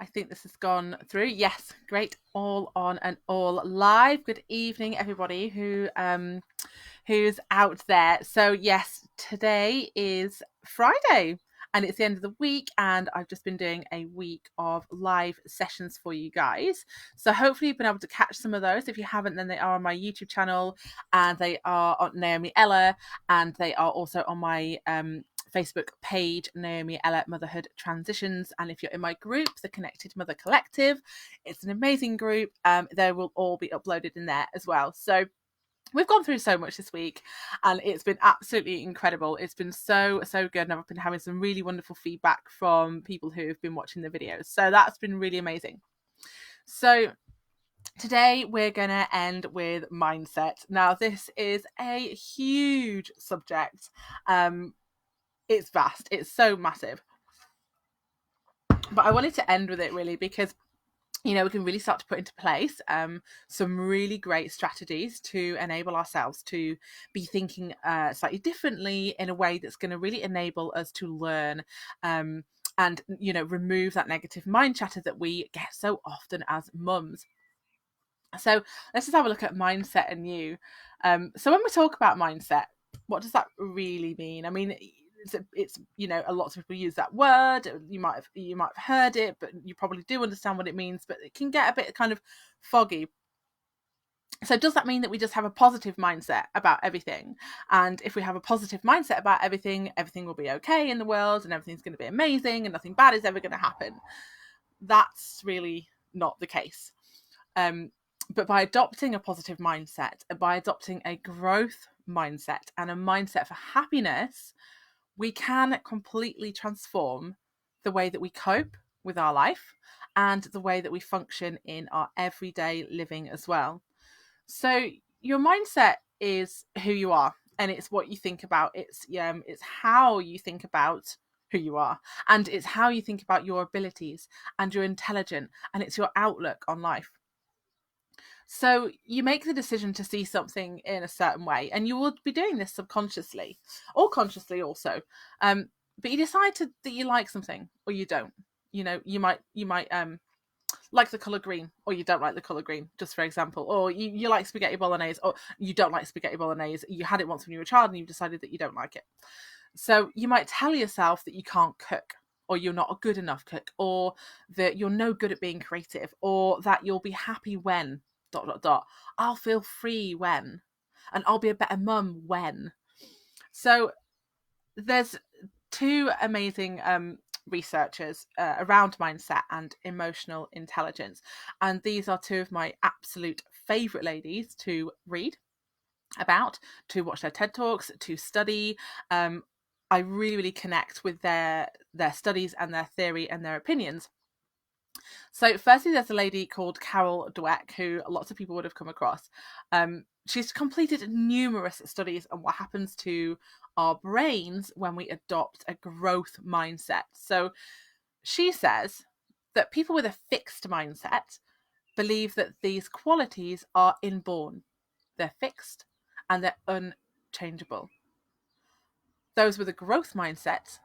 I think this has gone through. Yes, great. All on and all live. Good evening, everybody who's out there. So yes, today is Friday and it's the end of the week, and I've just been doing a week of live sessions for you guys. So hopefully you've been able to catch some of those. If you haven't, then they are on my YouTube channel, and they are on Naomi Ella, and they are also on my Facebook page, Naomi Ella Motherhood Transitions. And if you're in my group, the Connected Mother Collective, it's an amazing group. They will all be uploaded in there as well. So we've gone through so much this week, and it's been absolutely incredible. It's been so good, and I've been having some really wonderful feedback from people who have been watching the videos. So that's been really amazing. So today we're going to end with mindset. Now, this is a huge subject. It's vast. It's so massive. But I wanted to end with it really because we can really start to put into place some really great strategies to enable ourselves to be thinking slightly differently in a way that's going to really enable us to learn and remove that negative mind chatter that we get so often as mums. So let's just have a look at mindset and you. So when we talk about mindset, what does that really mean? I mean, it's a lot of people use that word. You might have heard it, but you probably do understand what it means, but it can get a bit kind of foggy. So does that mean that we just have a positive mindset about everything? And if we have a positive mindset about everything will be okay in the world, and everything's going to be amazing, and nothing bad is ever going to happen? That's really not the case. But by adopting a positive mindset, by adopting a growth mindset and a mindset for happiness, we can completely transform the way that we cope with our life and the way that we function in our everyday living as well. So your mindset is who you are, and it's what you think about. It's how you think about who you are, and it's how you think about your abilities and your intelligence, and it's your outlook on life. So you make the decision to see something in a certain way, and you will be doing this subconsciously or consciously also. But you decide that you like something or you don't. You might like the color green, or you don't like the color green, just for example. Or you like spaghetti bolognese, or you don't like spaghetti bolognese. You had it once when you were a child, and you've decided that you don't like it. So you might tell yourself that you can't cook, or you're not a good enough cook, or that you're no good at being creative, or that you'll be happy when ... I'll feel free when, and I'll be a better mum when. So there's two amazing researchers around mindset and emotional intelligence, and these are two of my absolute favorite ladies to read about, to watch their TED Talks, to study. I really connect with their studies and their theory and their opinions. So firstly, there's a lady called Carol Dweck, who lots of people would have come across. She's completed numerous studies on what happens to our brains when we adopt a growth mindset. So she says that people with a fixed mindset believe that these qualities are inborn. They're fixed and they're unchangeable. Those with a growth mindset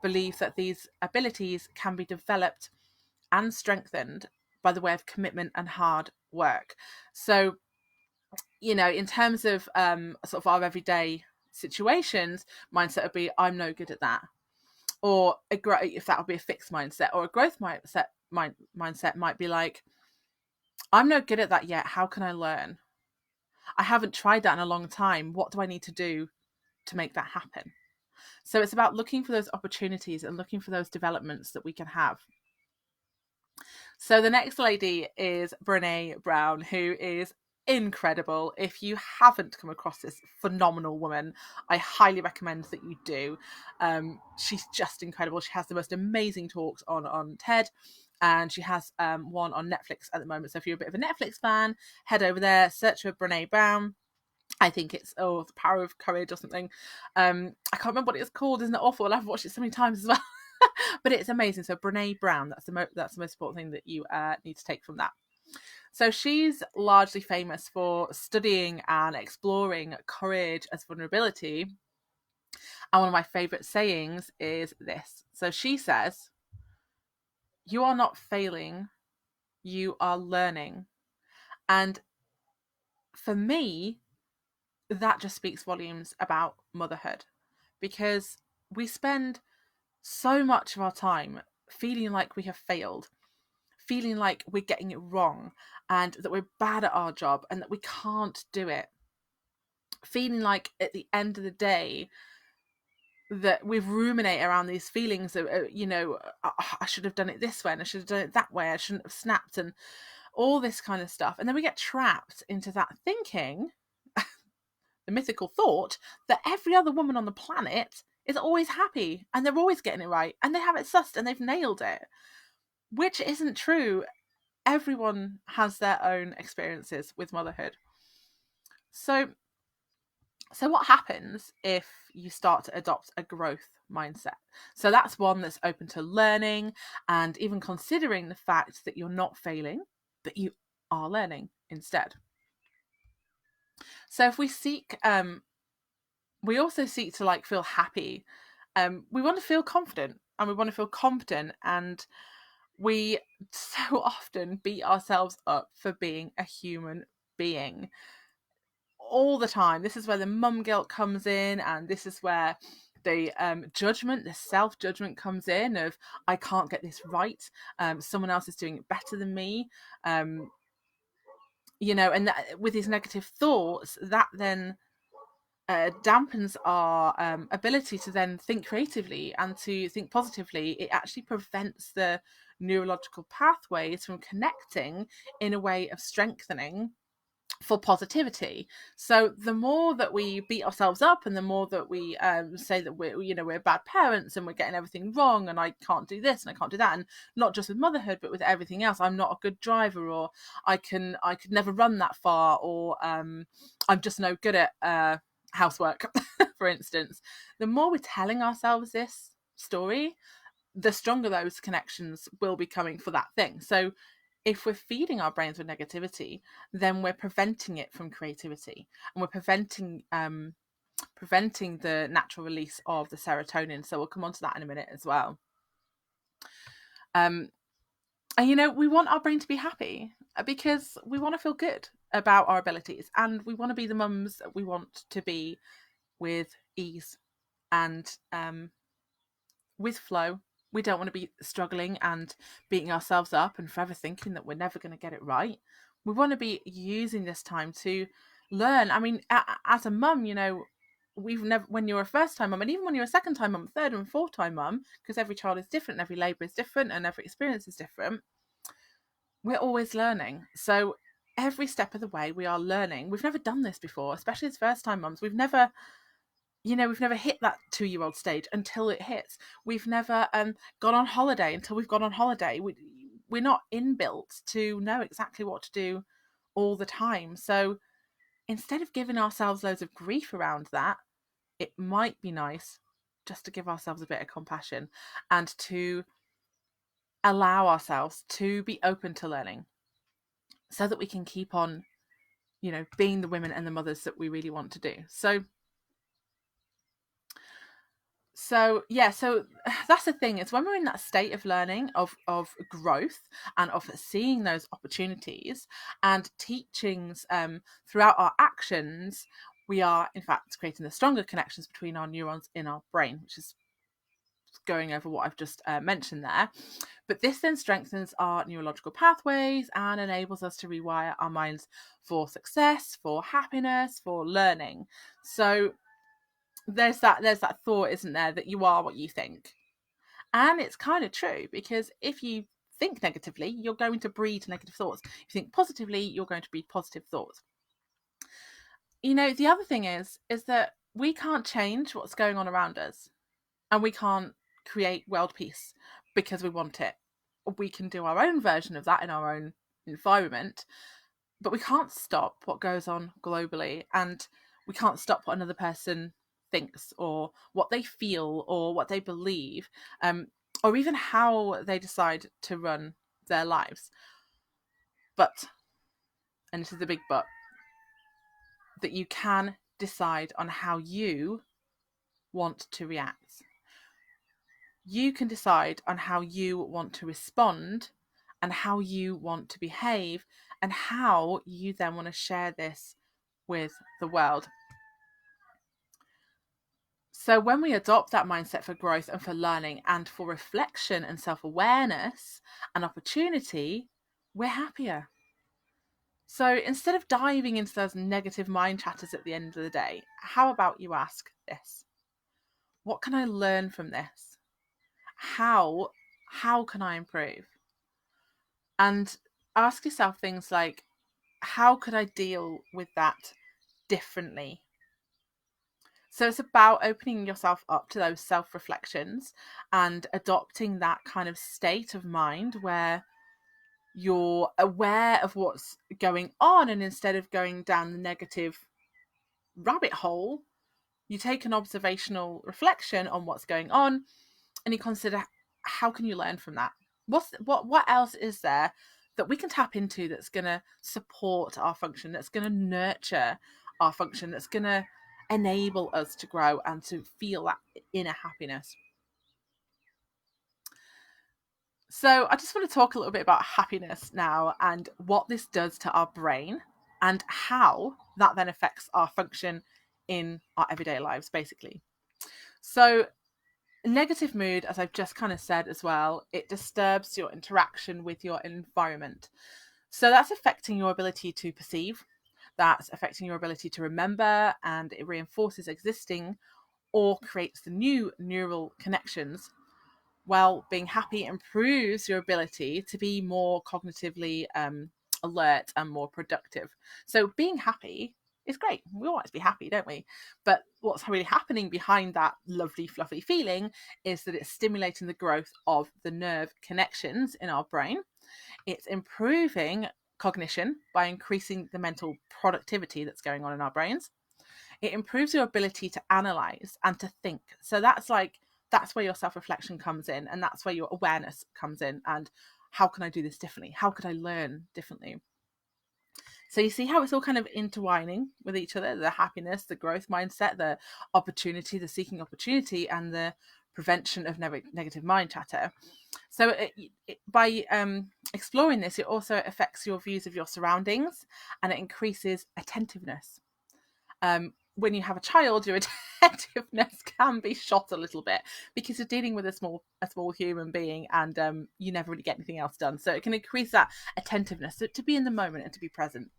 believe that these abilities can be developed and strengthened by the way of commitment and hard work. So, in terms of sort of our everyday situations, mindset would be, I'm no good at that. Or if that would be a fixed mindset, or a growth mindset might be like, I'm no good at that yet. How can I learn? I haven't tried that in a long time. What do I need to do to make that happen? So it's about looking for those opportunities and looking for those developments that we can have. So the next lady is Brene Brown, who is incredible. If you haven't come across this phenomenal woman, I highly recommend that you do. She's just incredible. She has the most amazing talks on TED, and she has one on Netflix at the moment. So if you're a bit of a Netflix fan, head over there, search for Brene Brown. I think it's The Power of Courage or something. I can't remember what it's called. Isn't it awful? I've watched it so many times as well. But it's amazing. So Brene Brown, that's the most important thing that you need to take from that. So she's largely famous for studying and exploring courage as vulnerability. And one of my favourite sayings is this. So she says, You are not failing, you are learning. And for me, that just speaks volumes about motherhood, because we spend so much of our time feeling like we have failed, feeling like we're getting it wrong, and that we're bad at our job and that we can't do it. Feeling like at the end of the day that we ruminate around these feelings of, I should have done it this way and I should have done it that way, I shouldn't have snapped, and all this kind of stuff. And then we get trapped into that thinking, the mythical thought, that every other woman on the planet is always happy and they're always getting it right and they have it sussed and they've nailed it, which isn't true. Everyone has their own experiences with motherhood. So what happens if you start to adopt a growth mindset? So that's one that's open to learning and even considering the fact that you're not failing, but you are learning instead. So if we we also seek to feel happy. We want to feel confident and we want to feel competent, and we so often beat ourselves up for being a human being all the time. This is where the mum guilt comes in, and this is where the judgment, the self-judgment comes in of, I can't get this right, someone else is doing it better than me, and with these negative thoughts, that then dampens our ability to then think creatively and to think positively. It actually prevents the neurological pathways from connecting in a way of strengthening for positivity. So the more that we beat ourselves up and the more that we say that we're bad parents and we're getting everything wrong and I can't do this and I can't do that, and not just with motherhood but with everything else, I'm not a good driver, or I could never run that far, or I'm just no good at housework for instance, the more we're telling ourselves this story, the stronger those connections will be coming for that thing. So if we're feeding our brains with negativity, then we're preventing it from creativity, and we're preventing the natural release of the serotonin. So we'll come on to that in a minute as well. And we want our brain to be happy because we want to feel good about our abilities, and we want to be the mums that we want to be, with ease and with flow. We don't want to be struggling and beating ourselves up and forever thinking that we're never going to get it right. We want to be using this time to learn. I mean, as a mum, we've never, when you're a first time mum, and even when you're a second time mum, third and fourth time mum, because every child is different, every labour is different, and every experience is different, we're always learning. So every step of the way we are learning. We've never done this before, especially as first time mums. We've never hit that 2-year-old stage until it hits. We've never gone on holiday until we've gone on holiday. We're not inbuilt to know exactly what to do all the time. So instead of giving ourselves loads of grief around that, it might be nice just to give ourselves a bit of compassion and to allow ourselves to be open to learning so that we can keep on, being the women and the mothers that we really want to do. So that's the thing, is when we're in that state of learning, of growth, and of seeing those opportunities and teachings throughout our actions, we are in fact creating the stronger connections between our neurons in our brain, which is going over what I've just mentioned there. But this then strengthens our neurological pathways and enables us to rewire our minds for success, for happiness, for learning. So there's that thought, isn't there, that you are what you think. And it's kind of true, because if you think negatively, you're going to breed negative thoughts. If you think positively, you're going to breed positive thoughts. The other thing is that we can't change what's going on around us, and we can't create world peace because we want it. We can do our own version of that in our own environment, but we can't stop what goes on globally, and we can't stop what another person thinks or what they feel or what they believe, or even how they decide to run their lives. But, and this is the big but, that you can decide on how you want to react. you can decide on how you want to respond and how you want to behave and how you then want to share this with the world. So when we adopt that mindset for growth and for learning and for reflection and self-awareness and opportunity, we're happier. So instead of diving into those negative mind chatters at the end of the day, how about you ask this? What can I learn from this? How can I improve? And ask yourself things like, how could I deal with that differently? So it's about opening yourself up to those self-reflections and adopting that kind of state of mind where you're aware of what's going on, and instead of going down the negative rabbit hole, you take an observational reflection on what's going on and you consider, how can you learn from that? What else is there that we can tap into that's going to support our function, that's going to nurture our function, that's going to enable us to grow and to feel that inner happiness? So I just want to talk a little bit about happiness now and what this does to our brain and how that then affects our function in our everyday lives, basically. So negative mood, as I've just kind of said as well, it disturbs your interaction with your environment. So that's affecting your ability to perceive, that's affecting your ability to remember, and it reinforces existing or creates the new neural connections. Well, being happy improves your ability to be more cognitively alert and more productive. So being happy is great. We all want to be happy, don't we? But what's really happening behind that lovely, fluffy feeling is that it's stimulating the growth of the nerve connections in our brain. It's improving cognition by increasing the mental productivity that's going on in our brains. It improves your ability to analyze and to think. So that's where your self-reflection comes in, and that's where your awareness comes in. And how can I do this differently? How could I learn differently? So you see how it's all kind of intertwining with each other, the happiness, the growth mindset, the opportunity, the seeking opportunity, and the prevention of negative mind chatter. So by exploring this, it also affects your views of your surroundings, and it increases attentiveness. When you have a child, your attentiveness can be shot a little bit because you're dealing with a small human being, and you never really get anything else done. So it can increase that attentiveness to be in the moment and to be present.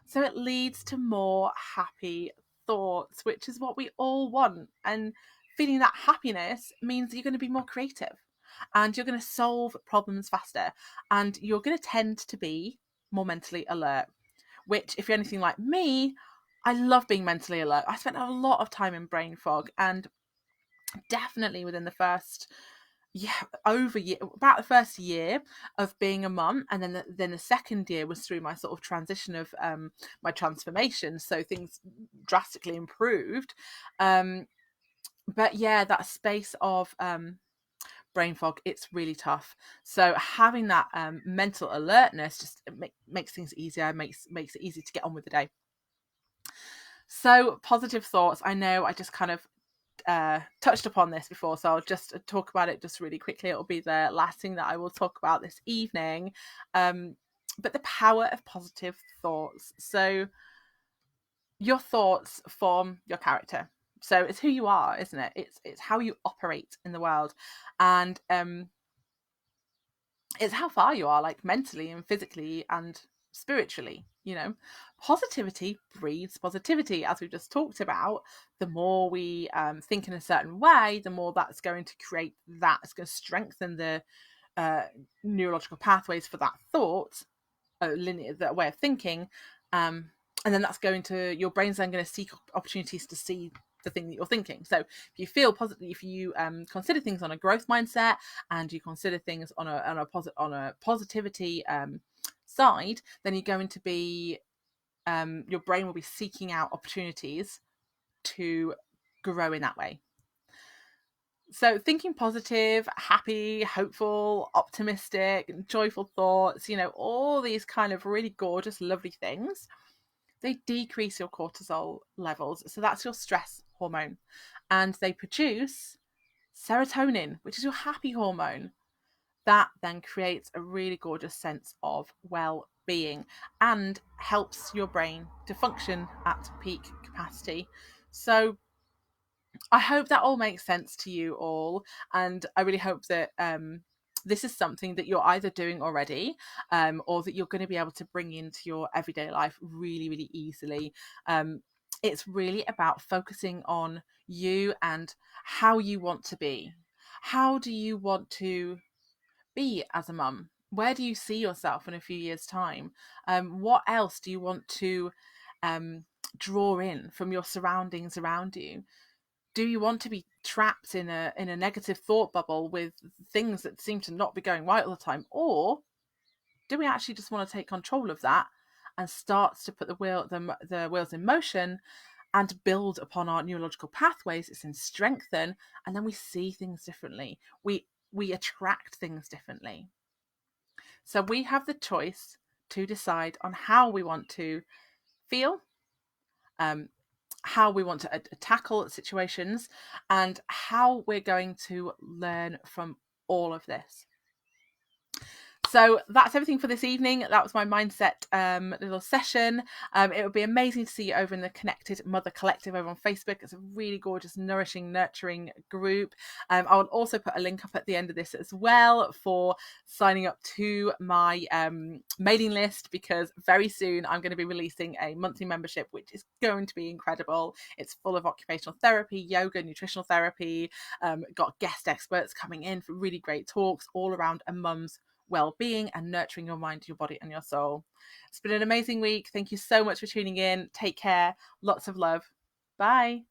So it leads to more happy thoughts, which is what we all want. And feeling that happiness means you're going to be more creative and you're going to solve problems faster and you're going to tend to be more mentally alert, which, if you're anything like me, I love being mentally alert. I spent a lot of time in brain fog, and definitely within the first about the first year of being a mum, and then the second year was through my sort of transition of my transformation, so things drastically improved. But yeah, that space of brain fog, it's really tough. So having that mental alertness just makes things easier, makes it easy to get on with the day. So positive thoughts, I know I just kind of touched upon this before, so I'll just talk about it just really quickly. It'll be the last thing that I will talk about this evening. But the power of positive thoughts. So your thoughts form your character. So it's who you are, isn't it? It's how you operate in the world, and it's how far you are, like mentally and physically and spiritually. Positivity breeds positivity, as we've just talked about. The more we think in a certain way, the more that's going to create that. It's going to strengthen the neurological pathways for that thought, that way of thinking, and then that's going to, your brain's then going to seek opportunities to see the thing that you're thinking. So if you feel positive, if you consider things on a growth mindset, and you consider things on a positivity side, then you're going to be your brain will be seeking out opportunities to grow in that way. So thinking positive, happy, hopeful, optimistic, joyful thoughts, all these kind of really gorgeous, lovely things, they decrease your cortisol levels. So that's your stress hormone. And they produce serotonin, which is your happy hormone. That then creates a really gorgeous sense of well-being and helps your brain to function at peak capacity. So I hope that all makes sense to you all, and I really hope that this is something that you're either doing already, or that you're going to be able to bring into your everyday life really, really easily. It's really about focusing on you and how you want to be. How do you want to be as a mum? Where do you see yourself in a few years' time? What else do you want to draw in from your surroundings around you? Do you want to be trapped in a negative thought bubble with things that seem to not be going right all the time, or do we actually just want to take control of that and start to put the wheels in motion and build upon our neurological pathways? It's in strengthen, and then we see things differently. We attract things differently. So we have the choice to decide on how we want to feel, how we want to tackle situations, and how we're going to learn from all of this. So that's everything for this evening. That was my mindset little session. It would be amazing to see you over in the Connected Mother Collective over on Facebook. It's a really gorgeous, nourishing, nurturing group. I will also put a link up at the end of this as well for signing up to my mailing list, because very soon I'm going to be releasing a monthly membership, which is going to be incredible. It's full of occupational therapy, yoga, nutritional therapy. Got guest experts coming in for really great talks all around a mum's well-being and nurturing your mind, your body, and your soul. It's been an amazing week. Thank you so much for tuning in. Take care. Lots of love. Bye.